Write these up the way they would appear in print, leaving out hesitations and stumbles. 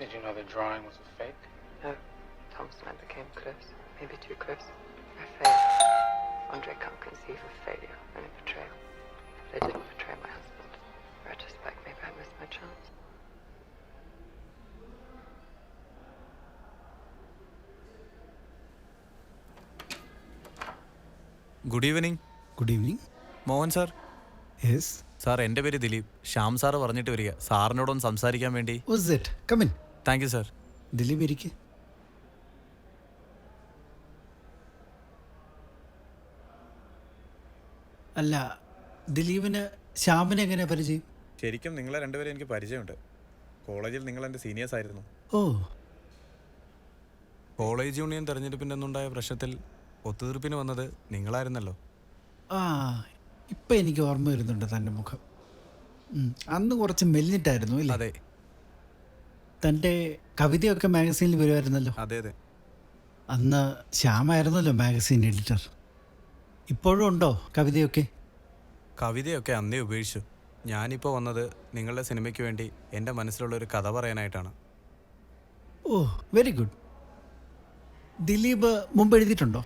Did you know the drawing was a fake? No. Thomas and I became close. Maybe too close. I failed. Andre can't conceive of failure and a betrayal. But I didn't betray my husband. In retrospect, maybe I missed my chance. Good evening. Good evening. Mohan sir. Yes sir, എൻ്റെ പേര് Dileep. Shyam sir പറഞ്ഞിട്ട് വരിക സാറിനോടൊന്ന് സംസാരിക്കാൻ വേണ്ടി. Was it? Come in. Thank you sir. Dileep ഇരിക്ക്. അല്ല, ദിലീപിന് ശ്യാമിനെ എങ്ങനെ പരിചയം? ശരിക്കും നിങ്ങളെ രണ്ടുപേരും എനിക്ക് പരിചയമുണ്ട്. കോളേജിൽ നിങ്ങൾ എൻ്റെ സീനിയേഴ്സ് ആയിരുന്നു. ഓ. കോളേജ് യൂണിയൻ തെരഞ്ഞെടുപ്പിൻ്റെ അന്നുണ്ടായ പ്രശ്നത്തിൽ ഒത്തുതീർപ്പിന് വന്നത് നിങ്ങളായിരുന്നല്ലോ. ആ, ഇപ്പം എനിക്ക് ഓർമ്മ വരുന്നുണ്ട് തൻ്റെ മുഖം. അന്ന് കുറച്ച് മെല്ലിട്ടായിരുന്നു അല്ലേ? അതെ. തൻ്റെ കവിതയൊക്കെ മാഗസീനിൽ വരുമായിരുന്നല്ലോ. അതെ അതെ. അന്ന് ശ്യാമായിരുന്നല്ലോ മാഗസീൻ എഡിറ്റർ. ഇപ്പോഴും ഉണ്ടോ കവിതയൊക്കെ? കവിതയൊക്കെ അന്നേ ഉപേക്ഷിച്ചു. ഞാനിപ്പോൾ വന്നത് നിങ്ങളുടെ സിനിമയ്ക്ക് വേണ്ടി എൻ്റെ മനസ്സിലുള്ളൊരു കഥ പറയാനായിട്ടാണ്. ഓ, വെരി ഗുഡ്. ദിലീപ് മുമ്പ് എഴുതിയിട്ടുണ്ടോ?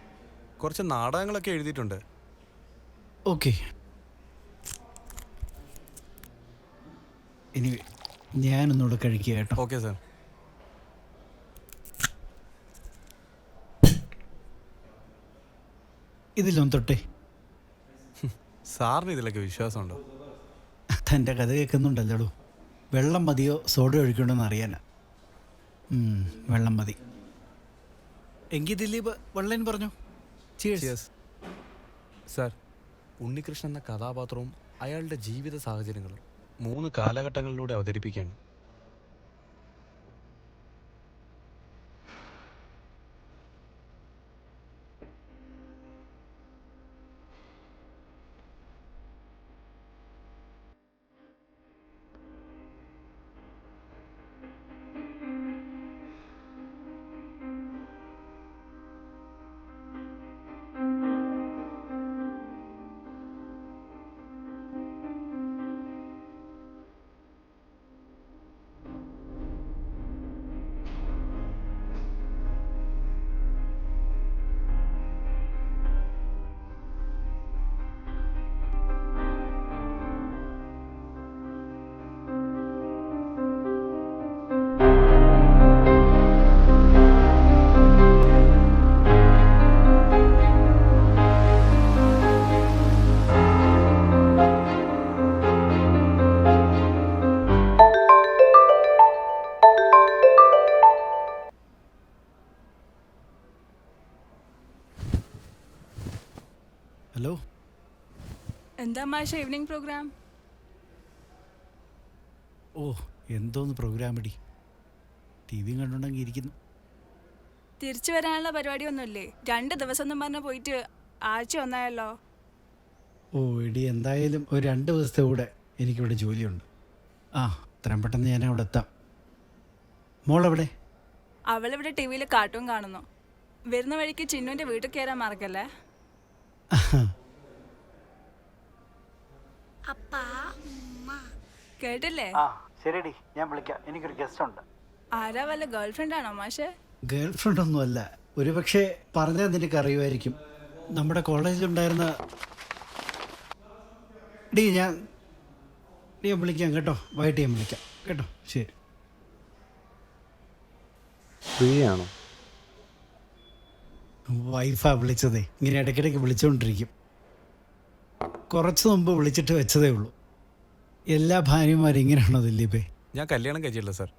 കുറച്ച് നാടകങ്ങളൊക്കെ എഴുതിയിട്ടുണ്ട്. ഓക്കെ. ഇനി ഞാനൊന്നുകൂടെ കഴിക്കുക കേട്ടോ. Okay sir. ഇതിലൊന്ന് തൊട്ടേ. സാറിന് ഇതിലൊക്കെ വിശ്വാസമുണ്ടോ? തൻ്റെ കഥ കേൾക്കുന്നുണ്ടല്ലോ. വെള്ളം മതിയോ സോഡ ഒഴിക്കണമെന്ന് അറിയാനാ. വെള്ളം മതി. എങ്കിൽ ദിലീപ് വെള്ളം പറഞ്ഞു. ചിയേഴ്സ്. സാർ, ഉണ്ണികൃഷ്ണൻ എന്ന കഥാപാത്രവും അയാളുടെ ജീവിത സാഹചര്യങ്ങളും 3 കാലഘട്ടങ്ങളിലൂടെ അവതരിപ്പിക്കുകയാണ്. ഹലോ. എന്താ മാഷ ഈവനിങ് പ്രോഗ്രാം? ഓ, എന്തോന്ന് പ്രോഗ്രാം ഇടി. ടി വിയും കണ്ടുണ്ടെങ്കിൽ ഇരിക്കുന്നു. തിരിച്ചു വരാനുള്ള പരിപാടിയൊന്നുമില്ലേ? 2 ദിവസം എന്നും പറഞ്ഞ് പോയിട്ട് ആഴ്ച ഒന്നായല്ലോ. ഓ ഇടി, എന്തായാലും ഒരു 2 ദിവസത്തെ കൂടെ എനിക്കിവിടെ ജോലിയുണ്ട്. ആ, ഇത്രയും പെട്ടെന്ന് ഞാൻ അവിടെ എത്താം. മോളെവിടെ? അവളിവിടെ ടി വിയിൽ കാർട്ടൂൺ കാണുന്നു. വരുന്ന വഴിക്ക് ചിന്നുവിൻ്റെ വീട്ടിൽ കയറാൻ മറക്കല്ലേ. കേട്ടില്ലേ? ആ ശരിയടി, ഞാൻ വിളിക്കാം. എനിക്കൊരു ഗസ്റ്റ് ഉണ്ട്. ആരാ? വല്ല ഗേൾ ഫ്രണ്ട് ആണോ മാഷെ? ഗേൾ ഫ്രണ്ട് ഒന്നുമല്ല. ഒരു പക്ഷേ പറഞ്ഞാൽ നിനക്ക് അറിയുമായിരിക്കും. നമ്മുടെ കോളേജിലുണ്ടായിരുന്ന ഞാൻ വിളിക്കാം കേട്ടോ. വൈകിട്ട് ഞാൻ വിളിക്കാം കേട്ടോ. ശരി. ഫ്രീ ആണോ? വൈഫാ വിളിച്ചതേ. ഇങ്ങനെ ഇടയ്ക്കിടയ്ക്ക് വിളിച്ചുകൊണ്ടിരിക്കും. കുറച്ച് മുമ്പ് വിളിച്ചിട്ട് വെച്ചതേ ഉള്ളൂ. എല്ലാ ഭാര്യമാരും ഇങ്ങനെയാണോ ദിലീപേ? ഞാൻ കല്യാണം കഴിച്ചില്ല സാർ.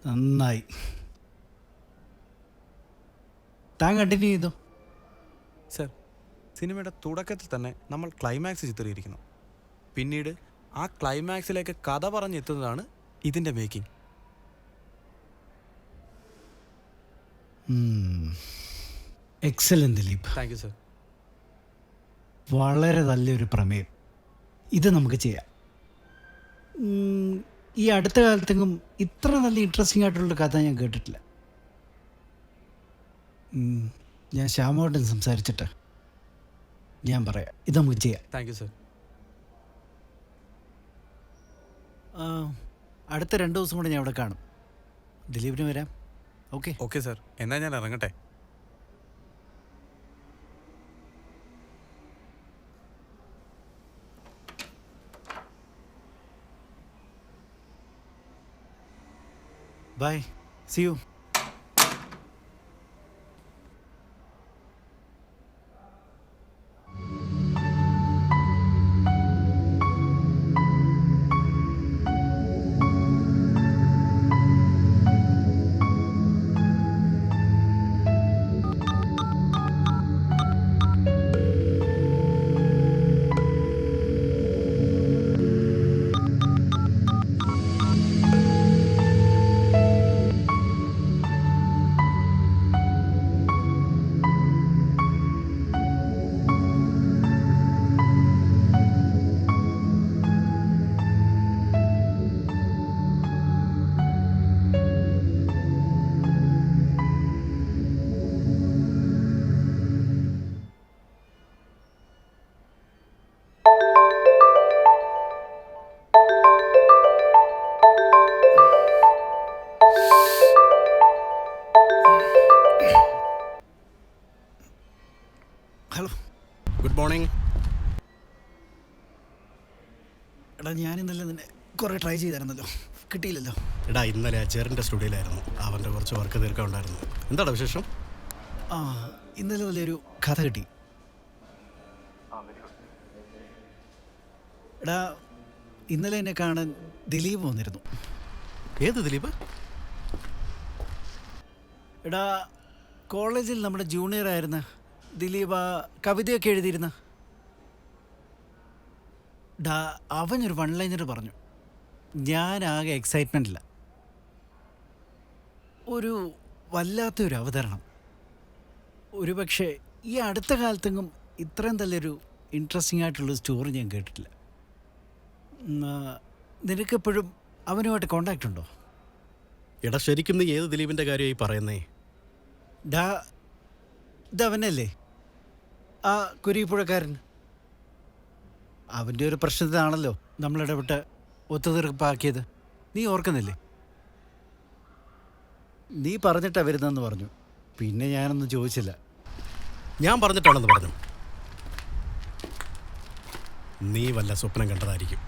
നന്നായി. താൻ കണ്ടിന്യൂ ചെയ്തോ. സാർ, സിനിമയുടെ തുടക്കത്തിൽ തന്നെ നമ്മൾ ക്ലൈമാക്സ് ചിത്രീകരിക്കുന്നു. പിന്നീട് ആ ക്ലൈമാക്സിലേക്ക് കഥ പറഞ്ഞെത്തുന്നതാണ് ഇതിൻ്റെ making. Excellent Dileep. Thank you sir. വളരെ നല്ലൊരു പ്രമേയം. ഇത് നമുക്ക് ചെയ്യാം. ഈ അടുത്ത കാലത്തെങ്കിലും ഇത്ര നല്ല ഇൻട്രസ്റ്റിംഗ് ആയിട്ടുള്ള കഥ ഞാൻ കേട്ടിട്ടില്ല. ഞാൻ ശ്യാമോട്ടൻ സംസാരിച്ചിട്ട് ഞാൻ പറയാം. ഇത് നമുക്ക് ചെയ്യാം. Thank you sir. അടുത്ത 2 ദിവസം കൂടെ ഞാൻ അവിടെ കാണും. ദിലീപിന് വരാം. ഓക്കെ? ഓക്കെ സാർ, എന്നാൽ ഞാൻ ഇറങ്ങട്ടെ. Bye, see you. Hello, good morning. എടാ ഞാൻ ഇന്നലെ നിന്നെ കുറേ ട്രൈ ചെയ്തായിരുന്നല്ലോ, കിട്ടിയില്ലല്ലോ. എടാ ഇന്നലെ അജറിൻ്റെ സ്റ്റുഡിയോയിലായിരുന്നു. അവൻ്റെ കുറച്ച് വർക്ക് തീർക്കാനുണ്ടായിരുന്നു. എന്താണ് വിശേഷം? ആ, ഇന്നലെ നല്ലൊരു കഥ കിട്ടി. എടാ ഇന്നലെ എന്നെ കാണാൻ ദിലീപ് വന്നിരുന്നു. ഏത് ദിലീപ്? എടാ കോളേജിൽ നമ്മുടെ ജൂനിയർ ആയിരുന്ന ദിലീപ്, ആ കവിതയൊക്കെ എഴുതിയിരുന്ന. ഡാ അവനൊരു 1 ലൈനർ പറഞ്ഞു. ഞാനാകെ എക്സൈറ്റ്മെൻറ്റില്ല. ഒരു വല്ലാത്തൊരു അവതരണം. ഒരു പക്ഷേ ഈ അടുത്ത കാലത്തെങ്ങും ഇത്രയും നല്ലൊരു ഇൻട്രസ്റ്റിംഗ് ആയിട്ടുള്ള സ്റ്റോറി ഞാൻ കേട്ടിട്ടില്ല. നിനക്കെപ്പോഴും അവനുമായിട്ട് കോണ്ടാക്റ്റ് ഉണ്ടോ? എടാ ശരിക്കും നീ ഏത് ദിലീപിൻ്റെ കാര്യമായി പറയുന്നേ? ഡാ ഇതവനല്ലേ, ആ കുരിപ്പുഴക്കാരൻ. അവൻ്റെ ഒരു പ്രശ്നത്തിനാണല്ലോ നമ്മളിടപെട്ട് ഒത്തുതീർപ്പാക്കിയത്. നീ ഓർക്കുന്നില്ലേ? നീ പറഞ്ഞിട്ടാ വരുന്നതെന്ന് പറഞ്ഞു. പിന്നെ ഞാനൊന്നും ചോദിച്ചില്ല. ഞാൻ പറഞ്ഞിട്ടാണെന്ന് പറഞ്ഞു. നീ വല്ല സ്വപ്നം കണ്ടതായിരിക്കും.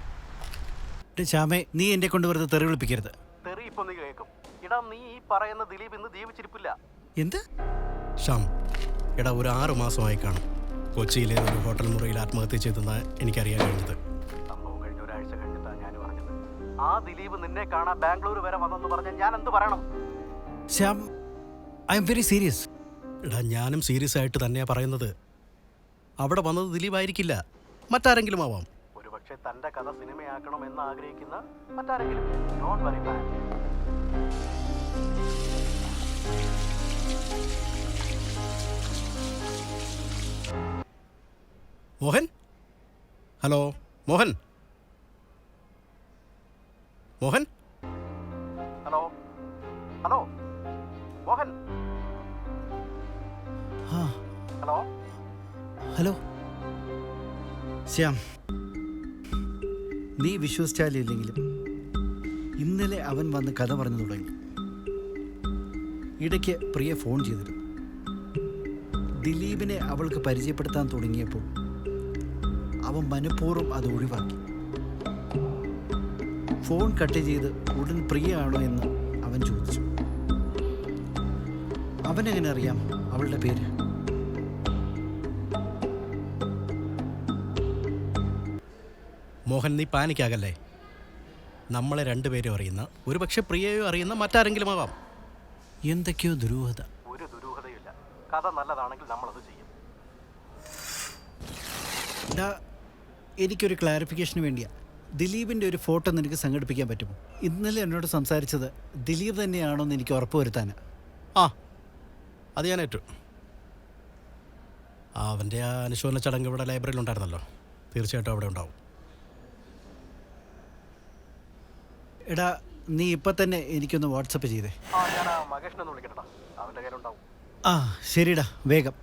ശ്യാമേ, നീ എന്നെ കൊണ്ട് വെറുതെ തെറി വിളിപ്പിക്കരുത്. തെറി ഇപ്പൊ നീ കേൾക്കും. എടാ നീ ഈ പറയുന്ന ദിലീപ് ഇന്ന് ജീവിച്ചിരിപ്പില്ല. എന്ത്? ഷ്യാം, എടാ ഒരു 6 മാസമായി കാണും കൊച്ചിയിലെ ഒരു ഹോട്ടൽ മുറിയിൽ ആത്മഹത്യ ചെയ്തെന്ന് എനിക്കറിയാൻ കഴിഞ്ഞത്. സംഭവം കഴിഞ്ഞ ഒരാഴ്ച കഴിഞ്ഞിട്ടാണ് ഞാൻ പറഞ്ഞത്. ആ ദിലീപ് നിന്നെ കാണാൻ ബാംഗ്ലൂർ വരെ വന്നെന്ന് പറഞ്ഞാൽ ഞാൻ എന്ത് പറയണം? Shyam, I am very serious. എടാ ഞാനും സീരിയസ് ആയിട്ട് തന്നെയാ പറയുന്നത്. അവിടെ വന്നത് ദിലീപ് ആയിരിക്കില്ല, മറ്റാരെങ്കിലും ആവാം. ഒരുപക്ഷെ തന്റെ കഥ സിനിമയാക്കണം എന്ന് ആഗ്രഹിക്കുന്ന മറ്റാരെങ്കിലും. Don't worry man. Mohan, hello Mohan. Mohan, hello hello Mohan. ആ, ഹലോ ഹലോ ശ്യാം, നീ വിശ്വസിച്ചാലില്ലെങ്കിലും ഇന്നലെ അവൻ വന്ന് കഥ പറഞ്ഞു തുടങ്ങി. ഇടയ്ക്ക് പ്രിയ ഫോൺ ചെയ്തിരുന്നു. ദിലീപിനെ അവൾക്ക് പരിചയപ്പെടുത്താൻ തുടങ്ങിയപ്പോൾ അവൻ മനഃപൂർവ്വം അത് ഒഴിവാക്കി. ഫോൺ കട്ട് ചെയ്ത് ഉടൻ പ്രിയ ആണോ എന്ന് അവൻ ചോദിച്ചു. അവനെങ്ങനെ അറിയാം അവളുടെ പേര്? മോഹൻ, നീ പാനിക്കാകല്ലേ. നമ്മളെ രണ്ടുപേരും അറിയുന്ന, ഒരുപക്ഷെ പ്രിയയോ അറിയുന്ന മറ്റാരെങ്കിലും ആവാം. എന്തൊക്കെയോ ദുരൂഹത. ഒരു ദുരൂഹതയില്ല. കഥ നല്ലതാണെങ്കിൽ നമ്മളത് ചെയ്യും. ഡാ, എനിക്കൊരു ക്ലാരിഫിക്കേഷന് വേണ്ടിയാ. ദിലീപിൻ്റെ ഒരു ഫോട്ടോ നിനക്ക് സംഘടിപ്പിക്കാൻ പറ്റുമോ? ഇന്നലെ എന്നോട് സംസാരിച്ചത് ദിലീപ് തന്നെയാണോ എന്ന് എനിക്ക് ഉറപ്പ് വരുത്താനാ. ആ, അത് ഞാൻ ഏറ്റു. അവൻ്റെ ആ അനുശോചന ചടങ്ങ് ഇവിടെ ലൈബ്രറിയിൽ ഉണ്ടായിരുന്നല്ലോ, തീർച്ചയായിട്ടും അവിടെ ഉണ്ടാവും. എടാ, നീ ഇപ്പം തന്നെ എനിക്കൊന്ന് വാട്സപ്പ് ചെയ്തേ. ഞാൻ മകേഷിനൊന്ന് വിളിക്കട്ടെ, അവൻ്റെ കയ്യിലുണ്ടാവും. ആ ശരിടാ, വേഗം.